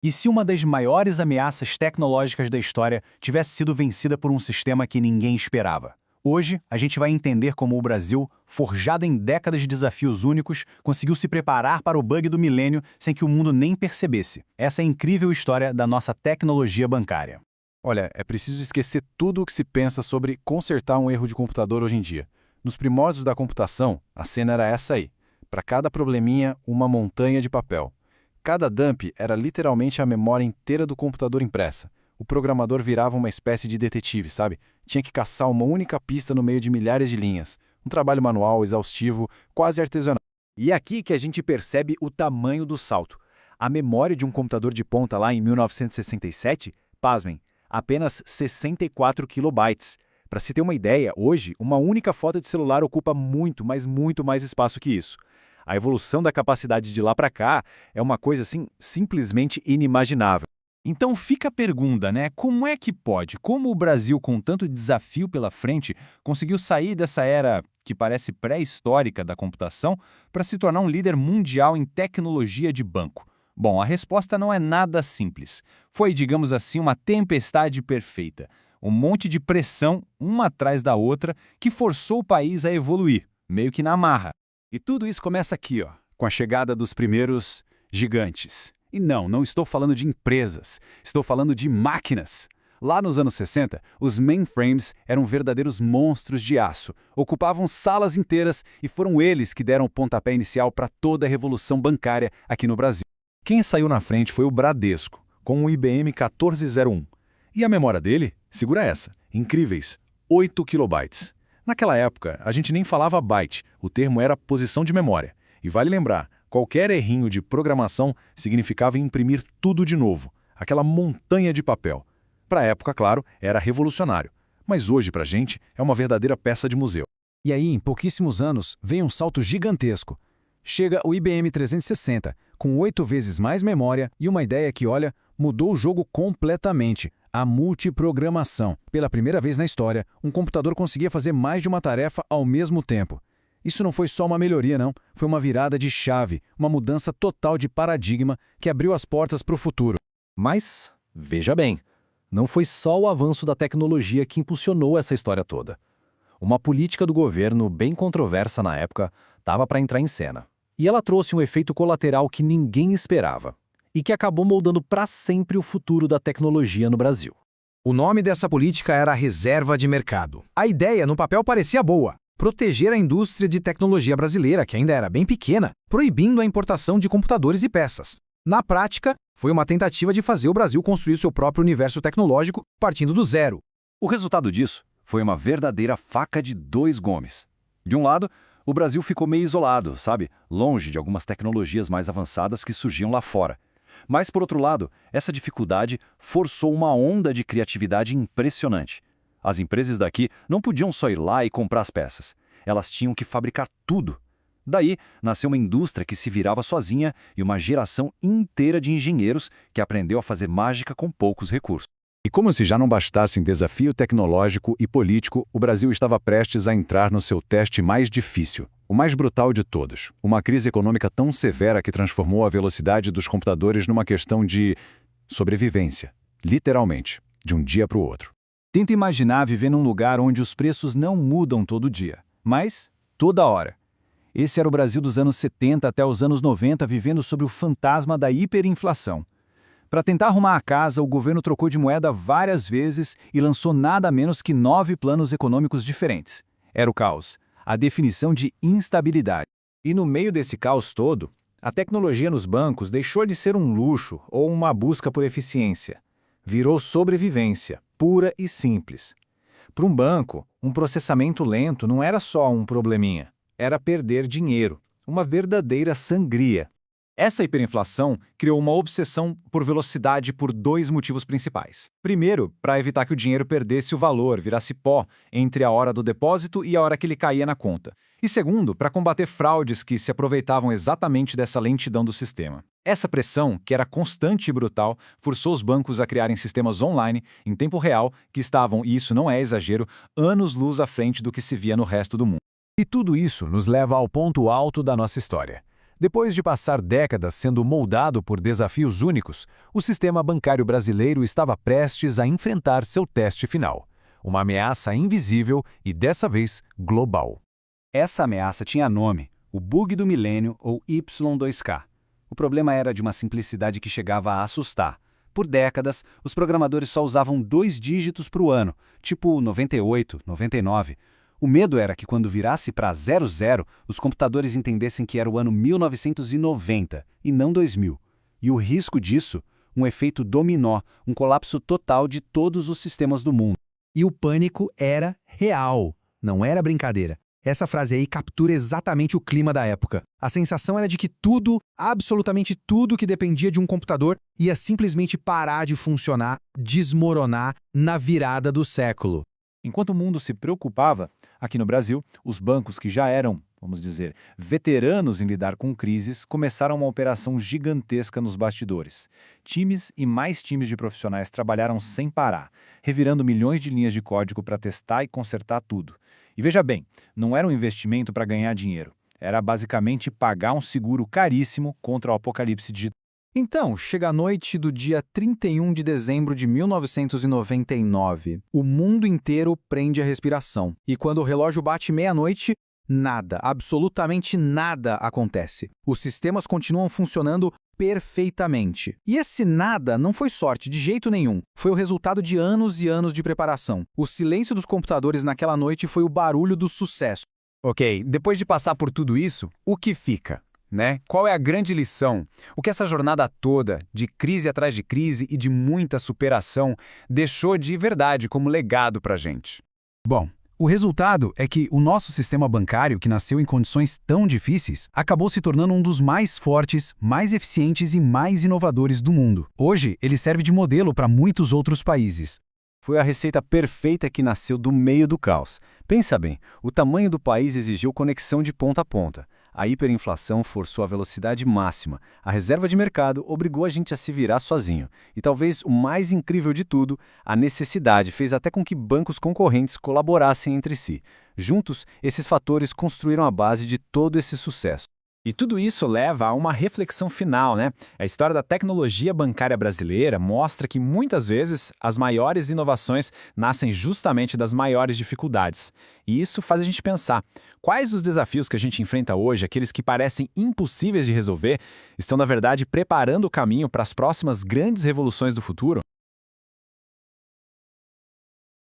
E se uma das maiores ameaças tecnológicas da história tivesse sido vencida por um sistema que ninguém esperava? Hoje, a gente vai entender como o Brasil, forjado em décadas de desafios únicos, conseguiu se preparar para o bug do milênio sem que o mundo nem percebesse. Essa é a incrível história da nossa tecnologia bancária. Olha, é preciso esquecer tudo o que se pensa sobre consertar um erro de computador hoje em dia. Nos primórdios da computação, a cena era essa aí. Para cada probleminha, uma montanha de papel. Cada dump era literalmente a memória inteira do computador impressa. O programador virava uma espécie de detetive, sabe? Tinha que caçar uma única pista no meio de milhares de linhas. Um trabalho manual, exaustivo, quase artesanal. E é aqui que a gente percebe o tamanho do salto. A memória de um computador de ponta lá em 1967, pasmem, apenas 64 kilobytes. Para se ter uma ideia, hoje, uma única foto de celular ocupa muito, mas muito mais espaço que isso. A evolução da capacidade de lá para cá é uma coisa assim simplesmente inimaginável. Então fica a pergunta, né? Como é que pode? Como o Brasil, com tanto desafio pela frente, conseguiu sair dessa era que parece pré-histórica da computação para se tornar um líder mundial em tecnologia de banco? Bom, a resposta não é nada simples. Foi, digamos assim, uma tempestade perfeita. Um monte de pressão, uma atrás da outra, que forçou o país a evoluir, meio que na marra. E tudo isso começa aqui, com a chegada dos primeiros gigantes. E não estou falando de empresas, estou falando de máquinas. Lá nos anos 60, os mainframes eram verdadeiros monstros de aço, ocupavam salas inteiras e foram eles que deram o pontapé inicial para toda a revolução bancária aqui no Brasil. Quem saiu na frente foi o Bradesco, com o IBM 1401. E a memória dele? Segura essa, incríveis, 8 kilobytes. Naquela época, a gente nem falava byte, o termo era posição de memória. E vale lembrar, qualquer errinho de programação significava imprimir tudo de novo, aquela montanha de papel. Para a época, claro, era revolucionário, mas hoje pra gente é uma verdadeira peça de museu. E aí, em pouquíssimos anos, vem um salto gigantesco. Chega o IBM 360, com 8 vezes mais memória e uma ideia que, olha, mudou o jogo completamente. A multiprogramação. Pela primeira vez na história, um computador conseguia fazer mais de uma tarefa ao mesmo tempo. Isso não foi só uma melhoria, não. Foi uma virada de chave, uma mudança total de paradigma que abriu as portas para o futuro. Mas, veja bem, não foi só o avanço da tecnologia que impulsionou essa história toda. Uma política do governo bem controversa na época estava para entrar em cena. E ela trouxe um efeito colateral que ninguém esperava e que acabou moldando para sempre o futuro da tecnologia no Brasil. O nome dessa política era Reserva de Mercado. A ideia no papel parecia boa: proteger a indústria de tecnologia brasileira, que ainda era bem pequena, proibindo a importação de computadores e peças. Na prática, foi uma tentativa de fazer o Brasil construir seu próprio universo tecnológico partindo do zero. O resultado disso foi uma verdadeira faca de dois gumes. De um lado, o Brasil ficou meio isolado, sabe? Longe de algumas tecnologias mais avançadas que surgiam lá fora. Mas, por outro lado, essa dificuldade forçou uma onda de criatividade impressionante. As empresas daqui não podiam só ir lá e comprar as peças. Elas tinham que fabricar tudo. Daí, nasceu uma indústria que se virava sozinha e uma geração inteira de engenheiros que aprendeu a fazer mágica com poucos recursos. E como se já não bastasse em desafio tecnológico e político, o Brasil estava prestes a entrar no seu teste mais difícil, o mais brutal de todos. Uma crise econômica tão severa que transformou a velocidade dos computadores numa questão de sobrevivência, literalmente, de um dia para o outro. Tenta imaginar viver num lugar onde os preços não mudam todo dia, mas toda hora. Esse era o Brasil dos anos 70 até os anos 90, vivendo sob o fantasma da hiperinflação. Para tentar arrumar a casa, o governo trocou de moeda várias vezes e lançou nada menos que 9 planos econômicos diferentes. Era o caos, a definição de instabilidade. E no meio desse caos todo, a tecnologia nos bancos deixou de ser um luxo ou uma busca por eficiência. Virou sobrevivência, pura e simples. Para um banco, um processamento lento não era só um probleminha, era perder dinheiro, uma verdadeira sangria. Essa hiperinflação criou uma obsessão por velocidade por 2 motivos principais. Primeiro, para evitar que o dinheiro perdesse o valor, virasse pó, entre a hora do depósito e a hora que ele caía na conta. E segundo, para combater fraudes que se aproveitavam exatamente dessa lentidão do sistema. Essa pressão, que era constante e brutal, forçou os bancos a criarem sistemas online, em tempo real, que estavam, e isso não é exagero, anos-luz à frente do que se via no resto do mundo. E tudo isso nos leva ao ponto alto da nossa história. Depois de passar décadas sendo moldado por desafios únicos, o sistema bancário brasileiro estava prestes a enfrentar seu teste final. Uma ameaça invisível e, dessa vez, global. Essa ameaça tinha nome, o bug do milênio ou Y2K. O problema era de uma simplicidade que chegava a assustar. Por décadas, os programadores só usavam 2 dígitos para o ano, tipo 98, 99. O medo era que quando virasse para 00, os computadores entendessem que era o ano 1990 e não 2000. E o risco disso? Um efeito dominó, um colapso total de todos os sistemas do mundo. E o pânico era real, não era brincadeira. Essa frase aí captura exatamente o clima da época. A sensação era de que tudo, absolutamente tudo que dependia de um computador, ia simplesmente parar de funcionar, desmoronar na virada do século. Enquanto o mundo se preocupava, aqui no Brasil, os bancos que já eram, vamos dizer, veteranos em lidar com crises, começaram uma operação gigantesca nos bastidores. Times e mais times de profissionais trabalharam sem parar, revirando milhões de linhas de código para testar e consertar tudo. E veja bem, não era um investimento para ganhar dinheiro. Era basicamente pagar um seguro caríssimo contra o apocalipse digital. Então, chega a noite do dia 31 de dezembro de 1999. O mundo inteiro prende a respiração. E quando o relógio bate meia-noite, nada, absolutamente nada acontece. Os sistemas continuam funcionando perfeitamente. E esse nada não foi sorte de jeito nenhum. Foi o resultado de anos e anos de preparação. O silêncio dos computadores naquela noite foi o barulho do sucesso. Ok, depois de passar por tudo isso, o que fica? Qual é a grande lição? O que essa jornada toda, de crise atrás de crise e de muita superação, deixou de verdade como legado para a gente? Bom, o resultado é que o nosso sistema bancário, que nasceu em condições tão difíceis, acabou se tornando um dos mais fortes, mais eficientes e mais inovadores do mundo. Hoje, ele serve de modelo para muitos outros países. Foi a receita perfeita que nasceu do meio do caos. Pensa bem, o tamanho do país exigiu conexão de ponta a ponta. A hiperinflação forçou a velocidade máxima. A reserva de mercado obrigou a gente a se virar sozinho. E talvez o mais incrível de tudo, a necessidade fez até com que bancos concorrentes colaborassem entre si. Juntos, esses fatores construíram a base de todo esse sucesso. E tudo isso leva a uma reflexão final, né? A história da tecnologia bancária brasileira mostra que muitas vezes as maiores inovações nascem justamente das maiores dificuldades. E isso faz a gente pensar, quais os desafios que a gente enfrenta hoje, aqueles que parecem impossíveis de resolver, estão na verdade preparando o caminho para as próximas grandes revoluções do futuro?